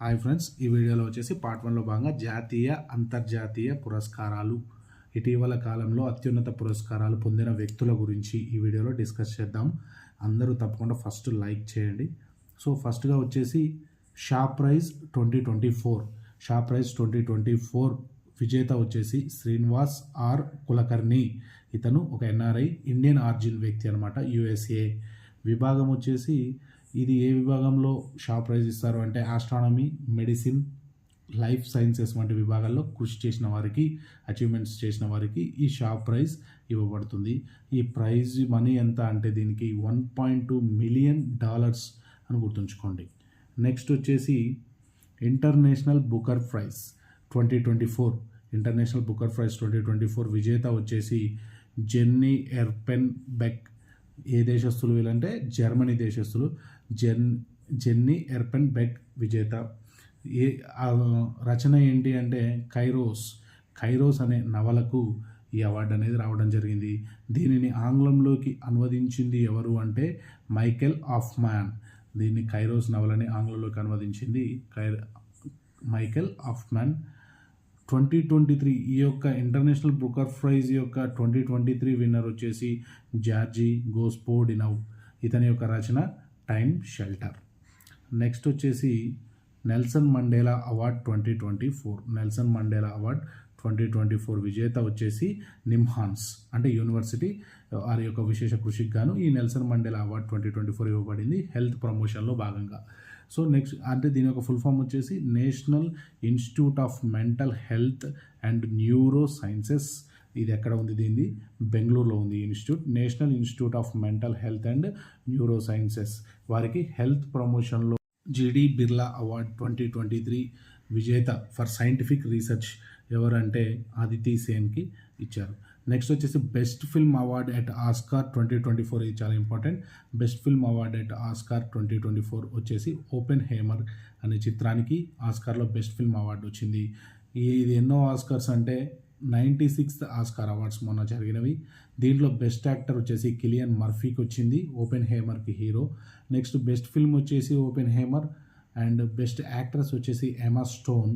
Hi friends, ఈ వీడియోలో వచ్చేసి పార్ట్ 1లో భాగంగా జాతీయ అంతర్జాతీయ పురస్కారాలు, ఇటీవల కాలంలో అత్యున్నత పురస్కారాలు పొందిన వ్యక్తుల గురించి ఈ వీడియోలో డిస్కస్ చేద్దాం. అందరూ తప్పకుండా ఫస్ట్ లైక్ చేయండి. సో ఫస్ట్గా వచ్చేసి షా ప్రైజ్ 2024 షా ప్రైజ్ 2024 విజేత వచ్చేసి శ్రీనివాస్ ఆర్ కులకర్ణి. ఇతను ఒక ఎన్ఆర్ఐ, ఇండియన్ ఆరిజిన్ వ్యక్తి అనమాట, యుఎస్ఏ. విభాగం వచ్చేసి ఇది ఏ విభాగంలో షా ప్రైజ్ ఇస్తారు అంటే ఆస్ట్రానమీ, మెడిసిన్, లైఫ్ సైన్సెస్ వంటి విభాగాల్లో కృషి చేసిన వారికి, అచీవ్మెంట్స్ చేసిన వారికి ఈ షా ప్రైజ్ ఇవ్వబడుతుంది. ఈ ప్రైజ్ మనీ ఎంత అంటే దీనికి $1.2 మిలియన్ అని గుర్తుంచుకోండి. నెక్స్ట్ వచ్చేసి International Booker Prize 2024 International Booker Prize 2024 విజేత వచ్చేసి జెన్నీ ఎర్పెన్ బెక్. ఏ దేశస్తులు వీళ్ళంటే జర్మనీ దేశస్తులు. జెన్నీ ఎర్పెన్ బెక్ విజేత. ఏ రచన ఏంటి అంటే కైరోస్ అనే నవలకు ఈ అవార్డు అనేది రావడం జరిగింది. దీనిని ఆంగ్లంలోకి అనువదించింది ఎవరు అంటే మైకెల్ ఆఫ్మాన్. దీన్ని కైరోస్ నవలని ఆంగ్లంలోకి అనువదించింది మైకెల్ ఆఫ్మాన్. 2023 ఈ యొక్క ఇంటర్నేషనల్ బుకర్ ప్రైజ్ యొక్క 2023 విన్నర్ వచ్చేసి జార్జీ గోస్పోడినవ్. ఇతని యొక్క రచన టైమ్ షెల్టర్. నెక్స్ట్ వచ్చేసి Nelson Mandela award 2024 Nelson Mandela award 2024 విజేత వచ్చేసి నిమ్హాన్స్ అంటే యూనివర్సిటీ. వారి యొక్క విశేష కృషికి గాను ఈ నెల్సన్ మండేలా అవార్డ్ 2024 ఇవ్వబడింది హెల్త్ ప్రమోషన్లో భాగంగా. సో నెక్స్ట్ అంటే దీని యొక్క ఫుల్ ఫామ్ వచ్చేసి national institute of mental health and neuro sciences. ఇది ఎక్కడ ఉంది? దీన్ని బెంగళూరులో ఉంది institute. National institute of mental health and neuro sciences వారికి హెల్త్ ప్రమోషన్లో జిడి బిర్లా అవార్డ్ 2023 విజేత ఫర్ సైంటిఫిక్ రీసెర్చ్ ఎవరంటే అదితి సేన్కి ఇచ్చారు. నెక్స్ట్ వచ్చేసి best film award at Oscar 2024. ఇది చాలా important. Best film award at Oscar 2024 వచ్చేసి ఓపెన్ హేమర్ అనే చిత్రానికి ఆస్కార్లో బెస్ట్ ఫిల్మ్ అవార్డు వచ్చింది. ఇది ఎన్నో ఆస్కార్స్ అంటే 96th ఆస్కార్ అవార్డ్స్ మొన్న జరిగినవి. దీంట్లో బెస్ట్ యాక్టర్ వచ్చేసి కిలియన్ మర్ఫీకి వచ్చింది, ఓపెన్ హేమర్కి హీరో. నెక్స్ట్ బెస్ట్ ఫిల్మ్ వచ్చేసి Oppenheimer and best actress వచ్చేసి ఎమా స్టోన్.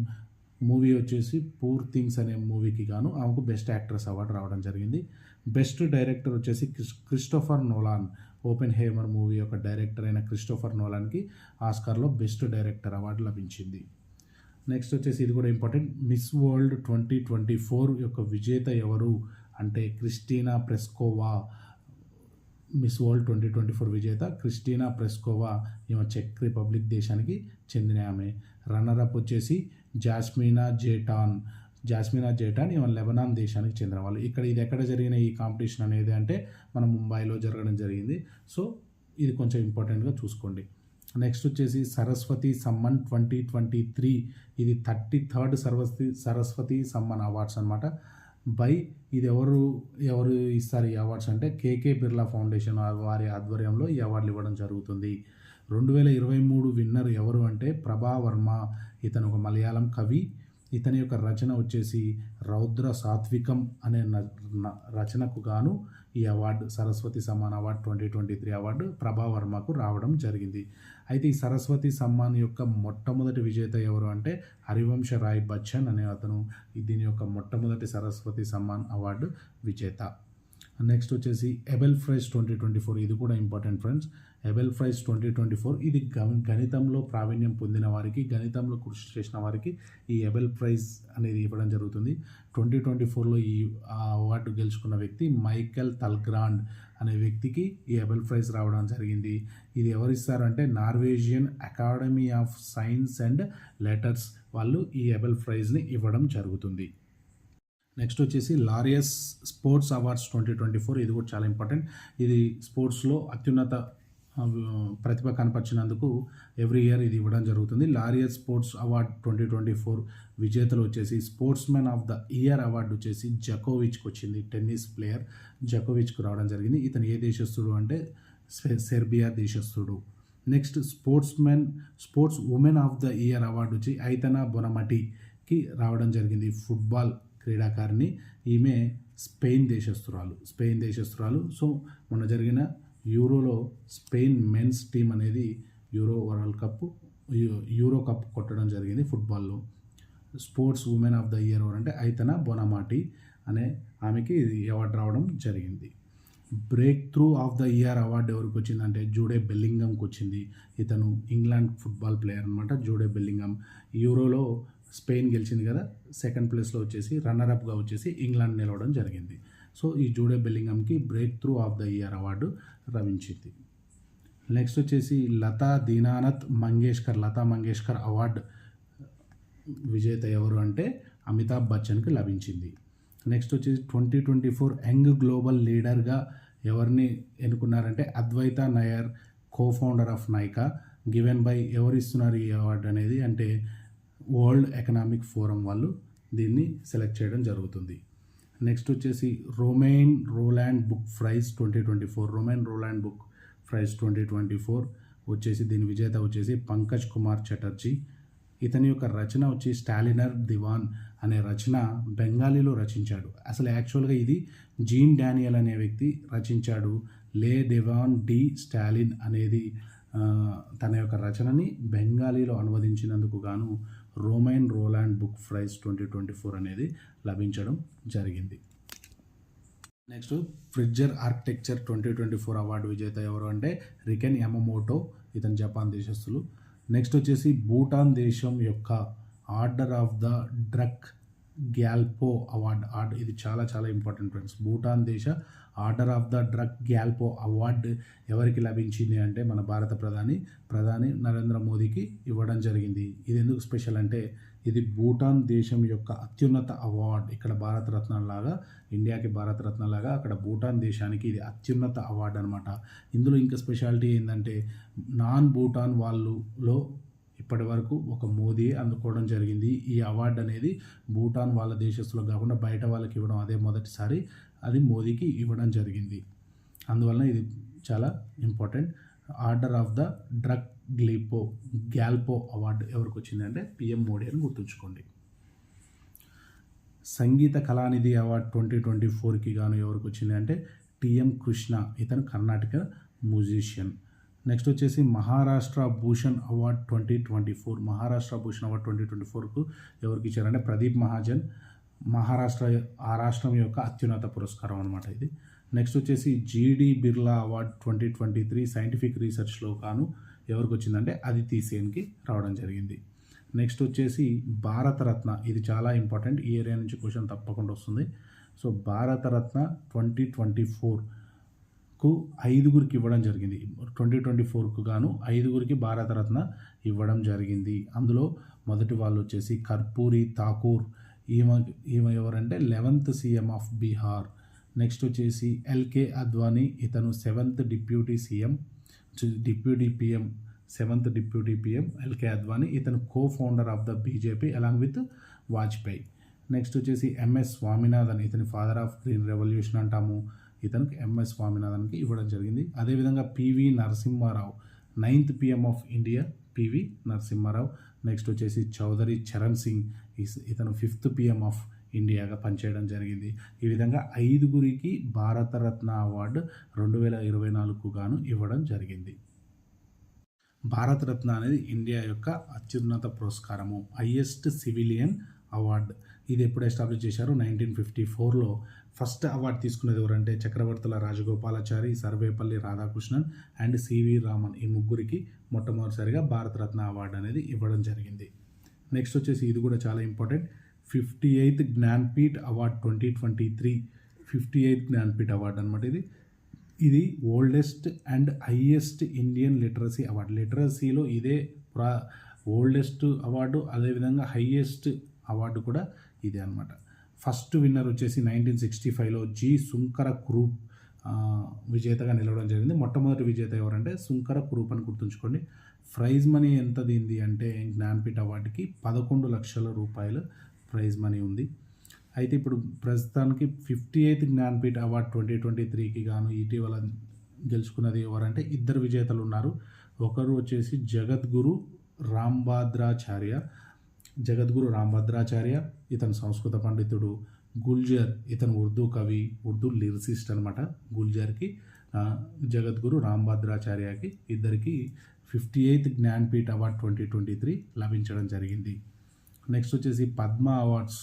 మూవీ వచ్చేసి పూర్ థింగ్స్ అనే మూవీకి గాను ఆమెకు బెస్ట్ యాక్ట్రెస్ అవార్డు రావడం జరిగింది. బెస్ట్ డైరెక్టర్ వచ్చేసి Christopher Nolan. Oppenheimer movie యొక్క డైరెక్టర్ అయిన క్రిస్టోఫర్ నోలాన్కి ఆస్కార్లో బెస్ట్ డైరెక్టర్ అవార్డు లభించింది. నెక్స్ట్ వచ్చేసి ఇది కూడా ఇంపార్టెంట్. మిస్ వరల్డ్ 2024 యొక్క విజేత ఎవరు అంటే క్రిస్టీనా ప్రెస్కోవా. మిస్ వరల్డ్ 2024 విజేత క్రిస్టీనా ప్రెస్కోవా. ఈమె చెక్ రిపబ్లిక్ దేశానికి చెందిన ఆమె. రన్నరప్ వచ్చేసి జాస్మినా జేటాన్ ఈమె లెబనాన్ దేశానికి చెందిన వాళ్ళు. ఇది ఎక్కడ జరిగిన ఈ కాంపిటీషన్ అనేది అంటే మన ముంబైలో జరగడం జరిగింది. సో ఇది కొంచెం ఇంపార్టెంట్గా చూసుకోండి. నెక్స్ట్ వచ్చేసి సరస్వతి సమ్మన్ 2023. ఇది 33rd సరస్వతి సమ్మన్ అవార్డ్స్ అనమాట. ఇది ఎవరు ఇస్తారు ఈ అవార్డ్స్ అంటే కేకే బిర్లా ఫౌండేషన్ వారి ఆధ్వర్యంలో ఈ అవార్డులు ఇవ్వడం జరుగుతుంది. 2023 విన్నర్ ఎవరు అంటే ప్రభా వర్మ. ఇతను ఒక మలయాళం కవి. ఇతని యొక్క రచన వచ్చేసి రౌద్ర సాత్వికం అనే రచనకు గాను ఈ award Saraswati Samman award 2023 award ప్రభా వర్మకు రావడం జరిగింది. అయితే ఈ సరస్వతి సమ్మాన్ యొక్క మొట్టమొదటి విజేత ఎవరు అంటే హరివంశ రాయ్ బచ్చన్ అనే అతను దీని యొక్క మొట్టమొదటి సరస్వతి సమ్మాన్ అవార్డు విజేత. నెక్స్ట్ వచ్చేసి ఎబెల్ ప్రైజ్ 2024. ఇది కూడా ఇంపార్టెంట్ ఫ్రెండ్స్. ఎబెల్ ప్రైజ్ 2024 ఇది గణితంలో ప్రావీణ్యం పొందిన వారికి, గణితంలో కృషి చేసిన వారికి ఈ ఎబెల్ ప్రైజ్ అనేది ఇవ్వడం జరుగుతుంది. 2024లో ఈ అవార్డు గెలుచుకున్న వ్యక్తి మైకెల్ తల్గ్రాండ్ అనే వ్యక్తికి ఈ ఎబెల్ ప్రైజ్ రావడం జరిగింది. ఇది ఎవరిస్తారంటే Norwegian Academy of Science and Letters వాళ్ళు ఈ ఎబెల్ ప్రైజ్ని ఇవ్వడం జరుగుతుంది. నెక్స్ట్ వచ్చేసి లారియస్ స్పోర్ట్స్ అవార్డ్స్ 2024. ఇది కూడా చాలా ఇంపార్టెంట్. ఇది స్పోర్ట్స్లో అత్యున్నత ప్రతిభ కనపరిచినందుకు ఎవ్రీ ఇయర్ ఇది ఇవ్వడం జరుగుతుంది. లారియస్ స్పోర్ట్స్ అవార్డ్ 2024 విజేతలు వచ్చేసి sports man of the year award వచ్చేసి జకోవిచ్కి వచ్చింది. టెన్నిస్ ప్లేయర్ జకోవిచ్కు రావడం జరిగింది. ఇతను ఏ దేశస్థుడు అంటే సెర్బియా దేశస్థుడు. Next sports women of the year award వచ్చి ఐతనా బొనమటికి రావడం జరిగింది. ఫుట్బాల్ క్రీడాకారిణి. ఈమె స్పెయిన్ దేశస్తురాలు. సో మొన్న జరిగిన యూరోలో స్పెయిన్ మెన్స్ టీం అనేది Euro World Cup Euro Cup కొట్టడం జరిగింది ఫుట్బాల్లో. Sports women of the year ఎవరంటే ఐతనా బొనామాటి అనే ఆమెకి ఇది అవార్డు రావడం జరిగింది. Breakthrough of the year award ఎవరికి వచ్చిందంటే జూడే బెల్లింగమ్కి వచ్చింది. ఇతను ఇంగ్లాండ్ ఫుట్బాల్ ప్లేయర్ అనమాట. జూడే బెల్లింగమ్ యూరోలో స్పెయిన్ గెలిచింది కదా, సెకండ్ ప్లేస్లో వచ్చేసి రన్నర్అప్గా వచ్చేసి ఇంగ్లాండ్ నిలవడం జరిగింది. సో ఈ జూడే బెల్లింగమ్కి breakthrough of the year award లభించింది. నెక్స్ట్ వచ్చేసి లతా మంగేష్కర్ అవార్డు విజేత ఎవరు అంటే అమితాబ్ బచ్చన్కి లభించింది. నెక్స్ట్ వచ్చేసి 2024 యంగ్ గ్లోబల్ లీడర్గా ఎవరిని ఎన్నుకున్నారంటే Advaita Nair, cofounder of Nykaa. Given by ఎవరు ఇస్తున్నారు ఈ అవార్డు అనేది అంటే వరల్డ్ ఎకనామిక్ ఫోరం వాళ్ళు దీన్ని సెలెక్ట్ చేయడం జరుగుతుంది. నెక్స్ట్ వచ్చేసి రోమైన్ రోలాండ్ బుక్ ప్రైజ్ 2024 వచ్చేసి దీని విజేత వచ్చేసి పంకజ్ కుమార్ చటర్జీ. ఇతని యొక్క రచన వచ్చి స్టాలినర్ దివాన్ అనే రచన బెంగాలీలో రచించాడు. అసలు యాక్చువల్గా ఇది జీన్ డానియల్ అనే వ్యక్తి రచించాడు. లే దివాన్ డి స్టాలిన్ అనేది తన యొక్క రచనని బెంగాలీలో అనువదించినందుకు గాను రోమైన్ రోలాండ్ బుక్ ప్రైజ్ 2024 అనేది లభించడం జరిగింది. నెక్స్ట్ ఫ్రిడ్జర్ ఆర్కిటెక్చర్ 2024 అవార్డు విజేత ఎవరు అంటే రికెన్ యమమోటో, ఇతను జపాన్ దేశస్థులు. నెక్స్ట్ వచ్చేసి భూటాన్ దేశం యొక్క order of the Druk Gyalpo award. ఇది చాలా చాలా ఇంపార్టెంట్ ఫ్రెండ్స్. భూటాన్ దేశ order of the Druk Gyalpo award ఎవరికి లభించింది అంటే మన భారత ప్రధాని నరేంద్ర మోదీకి ఇవ్వడం జరిగింది. ఇది ఎందుకు స్పెషల్ అంటే ఇది భూటాన్ దేశం యొక్క అత్యున్నత అవార్డు. ఇక్కడ భారతరత్న లాగా ఇండియాకి భారతరత్న లాగా అక్కడ భూటాన్ దేశానికి ఇది అత్యున్నత అవార్డు అనమాట. ఇందులో ఇంకా స్పెషాలిటీ ఏంటంటే నాన్ భూటాన్ వాళ్ళలో ఇప్పటి వరకు ఒక మోదీ అందుకోవడం జరిగింది. ఈ అవార్డు అనేది భూటాన్ వాళ్ళ దేశస్తులకు కాకుండా బయట వాళ్ళకి ఇవ్వడం అదే మొదటిసారి అది మోదీకి ఇవ్వడం జరిగింది. అందువలన ఇది చాలా important. Order of the drug Gyalpo award ఎవరికి వచ్చిందంటే పిఎం మోడీ అని గుర్తుంచుకోండి. సంగీత కళానిధి అవార్డు 2024కి గాను ఎవరికి వచ్చింది అంటే టిఎం కృష్ణ, ఇతను కర్ణాటక మ్యూజిషియన్. నెక్స్ట్ వచ్చేసి మహారాష్ట్ర భూషణ్ అవార్డు 2024కు ఎవరికి ఇచ్చారంటే ప్రదీప్ మహాజన్. ఆ రాష్ట్రం యొక్క అత్యున్నత పురస్కారం అనమాట ఇది. నెక్స్ట్ వచ్చేసి జీడి బిర్లా అవార్డు 2023 సైంటిఫిక్ రీసెర్చ్లో గాను ఎవరికి వచ్చిందంటే అదితి సేన్కి రావడం జరిగింది. నెక్స్ట్ వచ్చేసి భారతరత్న, ఇది చాలా ఇంపార్టెంట్, ఈ ఏరియా నుంచి క్వశ్చన్ తప్పకుండా వస్తుంది. సో భారతరత్న 2024కు 5గురికి ఇవ్వడం జరిగింది. 2024కు గాను 5గురికి భారతరత్న ఇవ్వడం జరిగింది. అందులో మొదటి వాళ్ళు వచ్చేసి కర్పూరి ఠాకూర్, ఈమె ఎవరంటే 11th CM of Bihar. Next వచ్చేసి ఎల్కే అద్వానీ, ఇతను 7th deputy PM LK Advani. ఇతను cofounder of the BJP along with Vajpayee. Next వచ్చేసి ఎంఎస్ స్వామినాథన్, ఇతని ఫాదర్ ఆఫ్ గ్రీన్ రెవల్యూషన్ అంటాము. ఇతనికి ఎంఎస్ స్వామినాథన్కి ఇవ్వడం జరిగింది. అదేవిధంగా PV Narasimha Rao, 9th PM of India PV Narasimha Rao. Next వచ్చేసి చౌదరి చరణ్ సింగ్, ఇతను 5th పిఎం ఆఫ్ ఇండియాగా పనిచేయడం జరిగింది. ఈ విధంగా 5గురికి భారతరత్న అవార్డు 2024కు గాను ఇవ్వడం జరిగింది. భారతరత్న అనేది ఇండియా యొక్క అత్యున్నత పురస్కారము, హైయెస్ట్ సివిలియన్ అవార్డు. ఇది ఎప్పుడు ఎస్టాబ్లిష్ చేశారు? 1954లో. ఫస్ట్ అవార్డు తీసుకున్నది ఎవరంటే చక్రవర్తుల రాజగోపాలాచారి, సర్వేపల్లి రాధాకృష్ణన్ అండ్ సివి రామన్. ఈ ముగ్గురికి మొట్టమొదటిసారిగా భారతరత్న అవార్డు అనేది ఇవ్వడం జరిగింది. నెక్స్ట్ వచ్చేసి ఇది కూడా చాలా important, 58th Jnanpith award 2023. 58th Jnanpith award అనమాట ఇది oldest and highest Indian literacy award. లిటరసీలో ఇదే ఓల్డెస్ట్ అవార్డు, అదేవిధంగా హైయెస్ట్ అవార్డు కూడా ఇదే అనమాట. ఫస్ట్ విన్నర్ వచ్చేసి 1965లో జి సుంకర కురూప్ విజేతగా నిలవడం జరిగింది. మొట్టమొదటి విజేత ఎవరంటే సుంకర కురూప్ అని గుర్తుంచుకోండి. ప్రైజ్ మనీ ఎంత దీంది అంటే జ్ఞాన్పీఠ్ అవార్డుకి 11 లక్షల రూపాయలు ప్రైజ్ మనీ ఉంది. అయితే ఇప్పుడు ప్రస్తుతానికి 58th జ్ఞాన్పీఠ్ అవార్డు 2023కి గాను ఇటీవల గెలుచుకున్నది ఎవరంటే ఇద్దరు విజేతలు ఉన్నారు. ఒకరు వచ్చేసి జగద్గురు రాంభద్రాచార్య, ఇతను సంస్కృత పండితుడు. గుల్జర్, ఇతను ఉర్దూ కవి, ఉర్దూ లిరిసిస్ట్ అనమాట. గుల్జర్కి జగద్గురు రాంభద్రాచార్యకి ఇద్దరికి 58th జ్ఞాన్పీఠ్ అవార్డ్ 2023 లభించడం జరిగింది. నెక్స్ట్ వచ్చేసి పద్మ అవార్డ్స్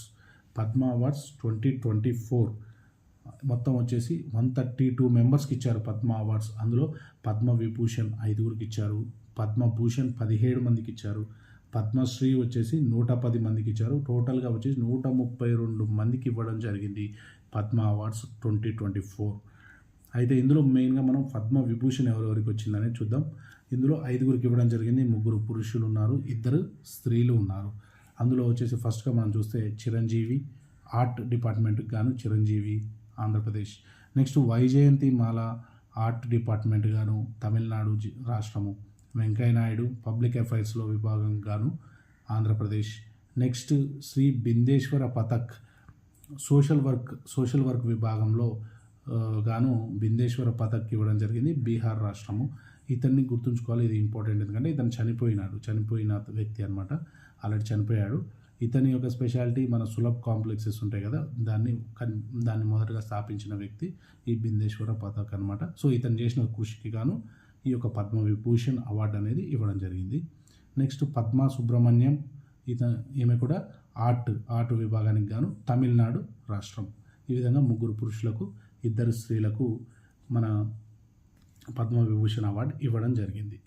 2024 మొత్తం వచ్చేసి 132 మెంబర్స్కి ఇచ్చారు పద్మ అవార్డ్స్. అందులో పద్మ విభూషణ్ 5గురికి ఇచ్చారు, పద్మభూషణ్ 17 మందికి ఇచ్చారు, పద్మశ్రీ వచ్చేసి 110 మందికి ఇచ్చారు. టోటల్గా వచ్చేసి 132 మందికి ఇవ్వడం జరిగింది పద్మ అవార్డ్స్ 2024. అయితే ఇందులో మెయిన్గా మనం పద్మ విభూషణ్ ఎవరెవరికి వచ్చిందనేది చూద్దాం. ఇందులో 5గురికి ఇవ్వడం జరిగింది, 3 పురుషులు ఉన్నారు, 2 స్త్రీలు ఉన్నారు. అందులో వచ్చేసి ఫస్ట్గా మనం చూస్తే చిరంజీవి ఆర్ట్ డిపార్ట్మెంట్కి గాను చిరంజీవి ఆంధ్రప్రదేశ్. నెక్స్ట్ వైజయంతి మాల ఆర్ట్ డిపార్ట్మెంట్ గాను తమిళనాడు రాష్ట్రము. వెంకయ్యనాయుడు పబ్లిక్ అఫైర్స్లో విభాగం గాను Andhra Pradesh. Next Shri Bindeshwar Pathak social work విభాగంలో గాను బిందేశ్వర పథక్ ఇవ్వడం జరిగింది, బీహార్ రాష్ట్రము. ఇతన్ని గుర్తుంచుకోవాలి, ఇది ఇంపార్టెంట్ ఎందుకంటే ఇతను చనిపోయిన వ్యక్తి అనమాట, ఆల్రెడీ చనిపోయాడు. ఇతని యొక్క స్పెషాలిటీ మన సులభ్ కాంప్లెక్సెస్ ఉంటాయి కదా, దాన్ని మొదటగా స్థాపించిన వ్యక్తి ఈ బిందేశ్వర పథక్ అనమాట. సో ఇతను చేసిన కృషికి గాను ఈ యొక్క పద్మ విభూషణ్ అవార్డు అనేది ఇవ్వడం జరిగింది. నెక్స్ట్ పద్మా సుబ్రహ్మణ్యం, ఈమె కూడా ఆర్ట్ విభాగానికి గాను తమిళనాడు రాష్ట్రం. ఈ విధంగా 3 పురుషులకు 2 స్త్రీలకు మన పద్మ విభూషణ్ అవార్డు ఇవ్వడం జరిగింది.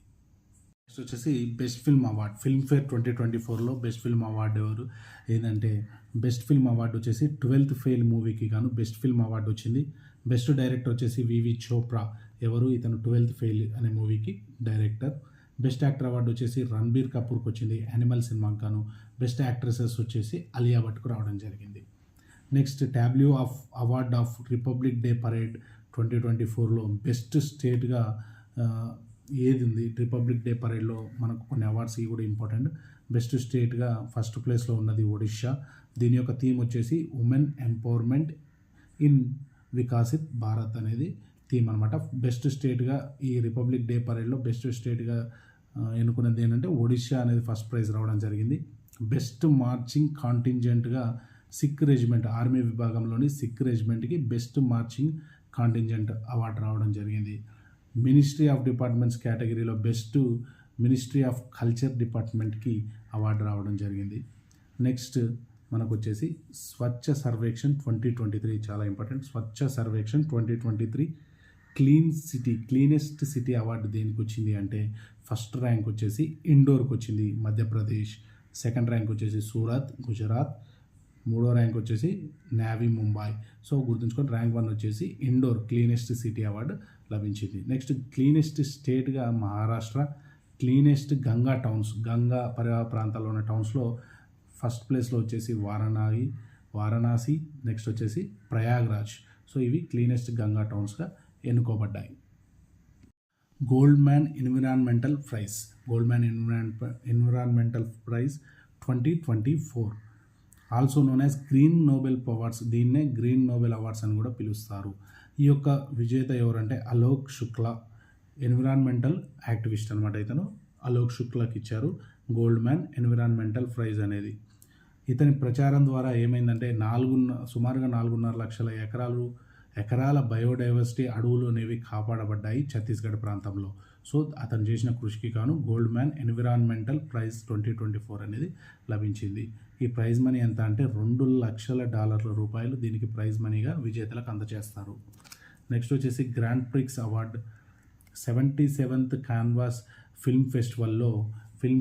నెక్స్ట్ వచ్చేసి బెస్ట్ ఫిల్మ్ అవార్డ్ ఫిల్మ్ఫేర్ 2024లో బెస్ట్ ఫిల్మ్ అవార్డు ఎవరు ఏంటంటే బెస్ట్ ఫిల్మ్ అవార్డు వచ్చేసి 12th ఫెయిల్ మూవీకి గాను బెస్ట్ ఫిల్మ్ అవార్డు వచ్చింది. బెస్ట్ డైరెక్టర్ వచ్చేసి వివి చోప్రా, ఎవరు ఇతను 12th ఫెయిల్ అనే మూవీకి డైరెక్టర్. బెస్ట్ యాక్టర్ అవార్డు వచ్చేసి రణబీర్ కపూర్కి వచ్చింది యానిమల్ సినిమాకి గాను. బెస్ట్ యాక్ట్రెసెస్ వచ్చేసి అలియా భట్కు రావడం జరిగింది. Next tableau of award of Republic Day parade 2024లో బెస్ట్ స్టేట్గా ఏది ఉంది, రిపబ్లిక్ డే పరేడ్లో మనకు కొన్ని అవార్డ్స్ ఇవి కూడా ఇంపార్టెంట్. బెస్ట్ స్టేట్గా ఫస్ట్ ప్లేస్లో ఉన్నది ఒడిషా. దీని యొక్క థీమ్ వచ్చేసి women empowerment in Viksit Bharat అనేది థీమ్ అనమాట. బెస్ట్ స్టేట్గా ఈ రిపబ్లిక్ డే పరేడ్లో బెస్ట్ స్టేట్గా ఎన్నుకున్నది ఏంటంటే ఒడిషా అనేది ఫస్ట్ ప్రైజ్ రావడం జరిగింది. బెస్ట్ మార్చింగ్ కాంటింజెంట్గా సిక్ రెజిమెంట్, ఆర్మీ విభాగంలోని సిక్ రెజిమెంట్కి బెస్ట్ మార్చింగ్ కాంటింజెంట్ అవార్డు రావడం జరిగింది. మినిస్ట్రీ ఆఫ్ డిపార్ట్మెంట్స్ కేటగిరీలో బెస్ట్ మినిస్ట్రీ ఆఫ్ కల్చర్ డిపార్ట్మెంట్కి అవార్డు రావడం జరిగింది. నెక్స్ట్ మనకు వచ్చేసి స్వచ్ఛ సర్వేక్షణ్ 2023 చాలా important. Swachh Survekshan 2023 cleanest city award దేనికి వచ్చింది అంటే ఫస్ట్ ర్యాంక్ వచ్చేసి ఇండోర్కి వచ్చింది మధ్యప్రదేశ్, సెకండ్ ర్యాంక్ వచ్చేసి సూరత్ గుజరాత్, 3వ ర్యాంక్ వచ్చేసి నావీ ముంబై. సో గుర్తుంచుకొని ర్యాంక్ 1 వచ్చేసి ఇండోర్ క్లీనెస్ట్ సిటీ అవార్డు లభించింది. నెక్స్ట్ క్లీనెస్ట్ స్టేట్గా మహారాష్ట్ర. క్లీనెస్ట్ గంగా పరివాహ ప్రాంతాల్లో ఉన్న టౌన్స్లో ఫస్ట్ ప్లేస్లో వచ్చేసి వారణాసి, నెక్స్ట్ వచ్చేసి ప్రయాగ్రాజ్. సో ఇవి క్లీనెస్ట్ గంగా టౌన్స్గా ఎన్నుకోబడ్డాయి. Goldman environmental prize 2024 also known as green Nobel awards, దీన్నే గ్రీన్ నోబెల్ అవార్డ్స్ అని కూడా పిలుస్తారు. ఈ యొక్క విజేత ఎవరంటే అలోక్ శుక్లా, ఎన్విరాన్మెంటల్ యాక్టివిస్ట్ అనమాట. ఇతను అలోక్ శుక్లాకి ఇచ్చారు గోల్డ్మ్యాన్ ఎన్విరాన్మెంటల్ ప్రైజ్ అనేది. ఇతని ప్రచారం ద్వారా ఏమైందంటే సుమారుగా 4.5 లక్షల ఎకరాల బయోడైవర్సిటీ అడవులు అనేవి కాపాడబడ్డాయి ఛత్తీస్గఢ్ ప్రాంతంలో. సో అతను చేసిన కృషికి గాను గోల్డ్మ్యాన్ ఎన్విరాన్మెంటల్ ప్రైజ్ 2024 అనేది లభించింది. ఈ ప్రైజ్ మనీ ఎంత అంటే $2 లక్షల దీనికి ప్రైజ్ మనీగా విజేతలకు అందజేస్తారు. నెక్స్ట్ వచ్చేసి Grand Prix award 77th Cannes film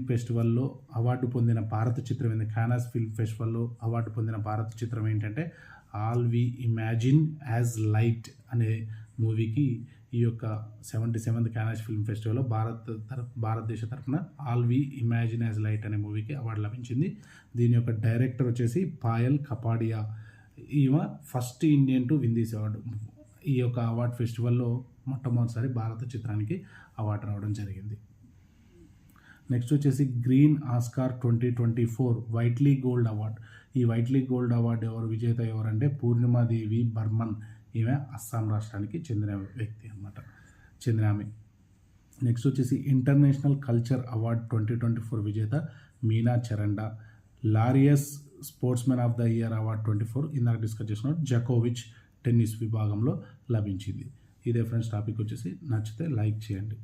ఫెస్టివల్లో అవార్డు పొందిన భారత చిత్రం ఏంటి, కానాస్ ఫిల్మ్ ఫెస్టివల్లో అవార్డు పొందిన భారత చిత్రం ఏంటంటే All We Imagine as Light అనే మూవీకి ఈ యొక్క 77th కానాస్ ఫిల్మ్ ఫెస్టివల్లో భారతదేశ తరఫున All We Imagine as Light అనే మూవీకి అవార్డు లభించింది. దీని యొక్క డైరెక్టర్ వచ్చేసి పాయల్ కపాడియా. ఈమె first Indian to win this award. ఈ యొక్క అవార్డ్ ఫెస్టివల్లో మొట్టమొదటిసారి భారత చిత్రానికి అవార్డు రావడం జరిగింది. నెక్స్ట్ వచ్చేసి గ్రీన్ ఆస్కార్ 2024 వైట్లీ గోల్డ్ అవార్డ్. ఈ వైట్లీ గోల్డ్ అవార్డు విజేత ఎవరంటే పూర్ణిమాదేవి బర్మన్. ఈమె అస్సాం రాష్ట్రానికి చెందిన వ్యక్తి అనమాట, చెందిన ఆమె. నెక్స్ట్ వచ్చేసి ఇంటర్నేషనల్ కల్చర్ అవార్డ్ 2024 విజేత Meena Charanda. Laureus sportsmen of the year award 2024 ఇందాక డిస్కస్ చేసిన జకోవిచ్ టెన్నిస్ విభాగంలో లభించింది. ఇదే ఫ్రెండ్స్ టాపిక్ వచ్చేసి నచ్చితే లైక్ చేయండి.